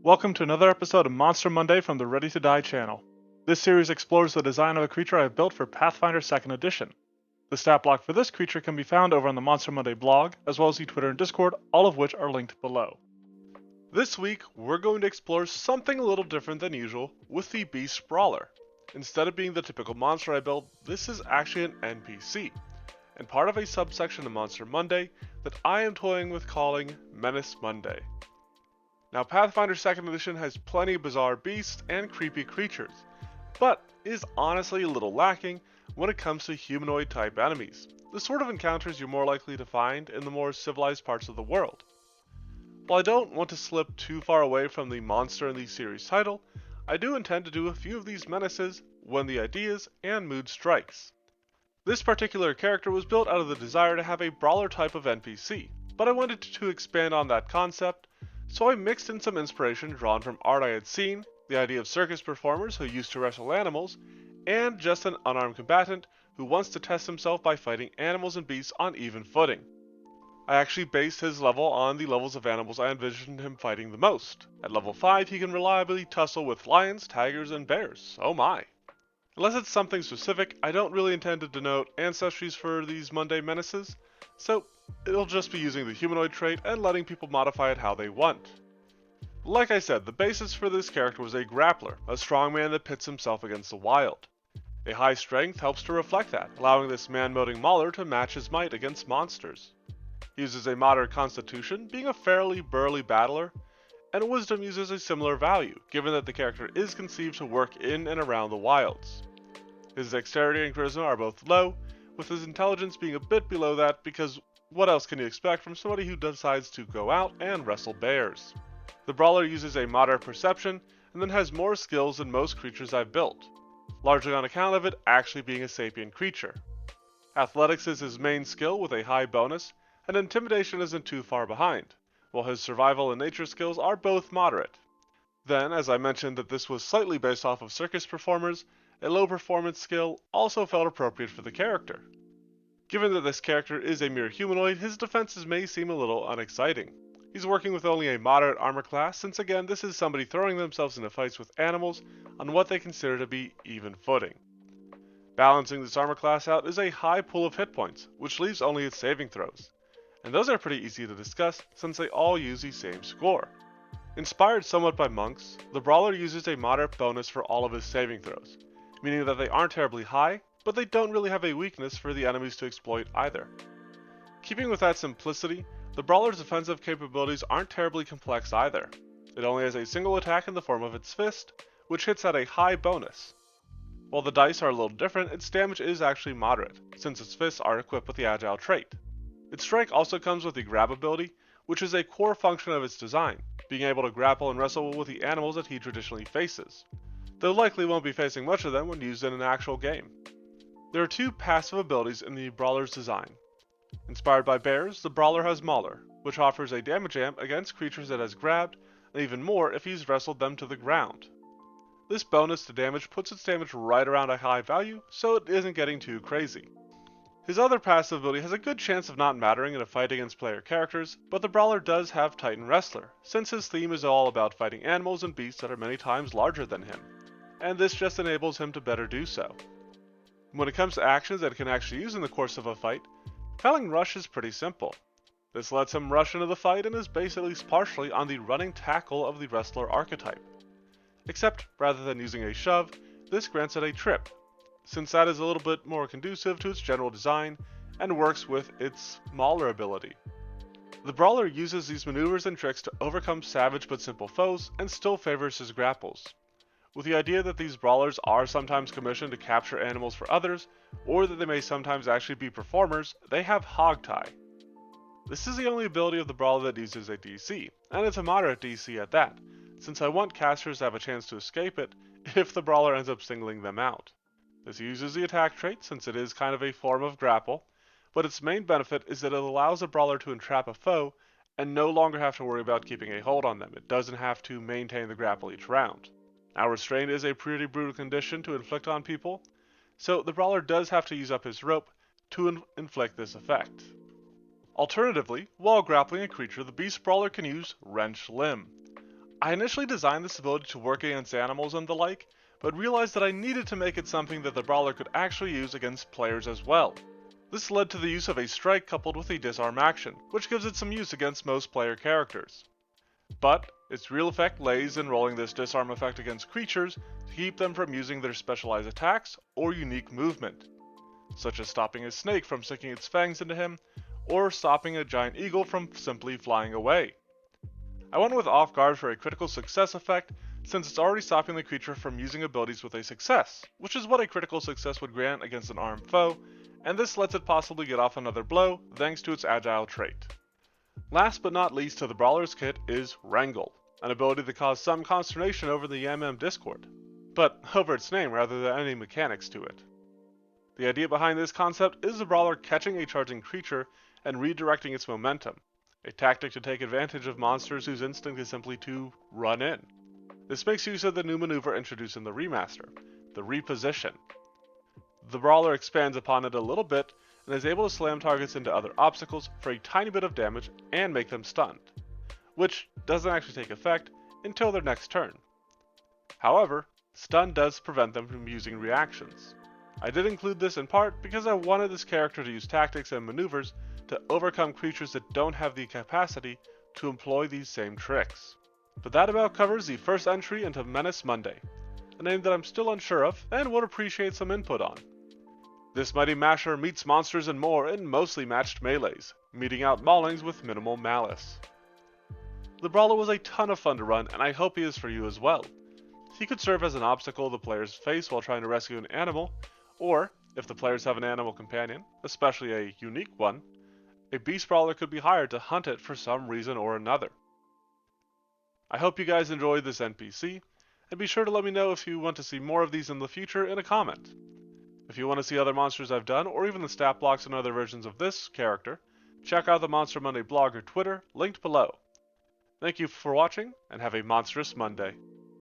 Welcome to another episode of Monster Monday from the Ready to Die channel. This series explores the design of a creature I have built for Pathfinder Second Edition. The stat block for this creature can be found over on the Monster Monday blog, as well as the Twitter and Discord, all of which are linked below. This week, we're going to explore something a little different than usual with the Beast Brawler. Instead of being the typical monster I built, this is actually an NPC, and part of a subsection of Monster Monday that I am toying with calling Menace Monday. Now, Pathfinder Second Edition has plenty of bizarre beasts and creepy creatures, but is honestly a little lacking when it comes to humanoid type enemies, the sort of encounters you're more likely to find in the more civilized parts of the world. While I don't want to slip too far away from the monster in the series title, I do intend to do a few of these menaces when the ideas and mood strikes. This particular character was built out of the desire to have a brawler type of NPC, but I wanted to expand on that concept, so I mixed in some inspiration drawn from art I had seen, the idea of circus performers who used to wrestle animals, and just an unarmed combatant who wants to test himself by fighting animals and beasts on even footing. I actually based his level on the levels of animals I envisioned him fighting the most. At level 5 he can reliably tussle with lions, tigers, and bears. Oh my. Unless it's something specific, I don't really intend to denote ancestries for these Monday menaces, so it'll just be using the humanoid trait and letting people modify it how they want. Like I said, the basis for this character was a grappler, a strongman that pits himself against the wild. A high strength helps to reflect that, allowing this man-moting mauler to match his might against monsters. He uses a moderate constitution, being a fairly burly battler, and wisdom uses a similar value, given that the character is conceived to work in and around the wilds. His dexterity and charisma are both low, with his intelligence being a bit below that because what else can you expect from somebody who decides to go out and wrestle bears? The brawler uses a moderate perception and then has more skills than most creatures I've built, largely on account of it actually being a sapient creature. Athletics is his main skill with a high bonus, and intimidation isn't too far behind, while his survival and nature skills are both moderate. Then, as I mentioned that this was slightly based off of circus performers, a low performance skill also felt appropriate for the character. Given that this character is a mere humanoid, his defenses may seem a little unexciting. He's working with only a moderate armor class, since again this is somebody throwing themselves into fights with animals on what they consider to be even footing. Balancing this armor class out is a high pool of hit points, which leaves only its saving throws. And those are pretty easy to discuss since they all use the same score. Inspired somewhat by monks, the brawler uses a moderate bonus for all of his saving throws, meaning that they aren't terribly high, but they don't really have a weakness for the enemies to exploit either. Keeping with that simplicity, the brawler's defensive capabilities aren't terribly complex either. It only has a single attack in the form of its fist, which hits at a high bonus. While the dice are a little different, its damage is actually moderate, since its fists are equipped with the agile trait. Its strike also comes with the grab ability, which is a core function of its design, being able to grapple and wrestle with the animals that he traditionally faces, though likely won't be facing much of them when used in an actual game. There are two passive abilities in the brawler's design. Inspired by bears, the brawler has Mauler, which offers a damage amp against creatures it has grabbed, and even more if he's wrestled them to the ground. This bonus to damage puts its damage right around a high value, so it isn't getting too crazy. His other passive ability has a good chance of not mattering in a fight against player characters, but the brawler does have Titan Wrestler, since his theme is all about fighting animals and beasts that are many times larger than him, and this just enables him to better do so. When it comes to actions that it can actually use in the course of a fight, Felling Rush is pretty simple. This lets him rush into the fight and is based at least partially on the running tackle of the wrestler archetype. Except, rather than using a shove, this grants it a trip, since that is a little bit more conducive to its general design and works with its Mauler ability. The brawler uses these maneuvers and tricks to overcome savage but simple foes and still favors his grapples, with the idea that these brawlers are sometimes commissioned to capture animals for others, or that they may sometimes actually be performers. They have Hog Tie. This is the only ability of the brawler that uses a DC, and it's a moderate DC at that, since I want casters to have a chance to escape it if the brawler ends up singling them out. This uses the attack trait since it is kind of a form of grapple, but its main benefit is that it allows a brawler to entrap a foe and no longer have to worry about keeping a hold on them. It doesn't have to maintain the grapple each round. Now, restraint is a pretty brutal condition to inflict on people, so the brawler does have to use up his rope to inflict this effect. Alternatively, while grappling a creature, the beast brawler can use Wrench Limb. I initially designed this ability to work against animals and the like, but realized that I needed to make it something that the Brawler could actually use against players as well. This led to the use of a strike coupled with a disarm action, which gives it some use against most player characters. But its real effect lays in rolling this disarm effect against creatures to keep them from using their specialized attacks or unique movement, such as stopping a snake from sinking its fangs into him, or stopping a giant eagle from simply flying away. I went with off guard for a critical success effect, since it's already stopping the creature from using abilities with a success, which is what a critical success would grant against an armed foe, and this lets it possibly get off another blow thanks to its agile trait. Last but not least to the Brawler's kit is Wrangle, an ability that caused some consternation over the MM Discord, but over its name rather than any mechanics to it. The idea behind this concept is the Brawler catching a charging creature and redirecting its momentum, a tactic to take advantage of monsters whose instinct is simply to run in. This makes use of the new maneuver introduced in the remaster, the reposition. The Brawler expands upon it a little bit and is able to slam targets into other obstacles for a tiny bit of damage and make them stunned, which doesn't actually take effect until their next turn. However, stun does prevent them from using reactions. I did include this in part because I wanted this character to use tactics and maneuvers to overcome creatures that don't have the capacity to employ these same tricks. But that about covers the first entry into Menace Monday, a name that I'm still unsure of and would appreciate some input on. This mighty masher meets monsters and more in mostly matched melees, meeting out maulings with minimal malice. The Brawler was a ton of fun to run, and I hope he is for you as well. He could serve as an obstacle the players face while trying to rescue an animal, or, if the players have an animal companion, especially a unique one, a beast Brawler could be hired to hunt it for some reason or another. I hope you guys enjoyed this NPC, and be sure to let me know if you want to see more of these in the future in a comment. If you want to see other monsters I've done, or even the stat blocks and other versions of this character, check out the Monster Monday blog or Twitter, linked below. Thank you for watching, and have a monstrous Monday.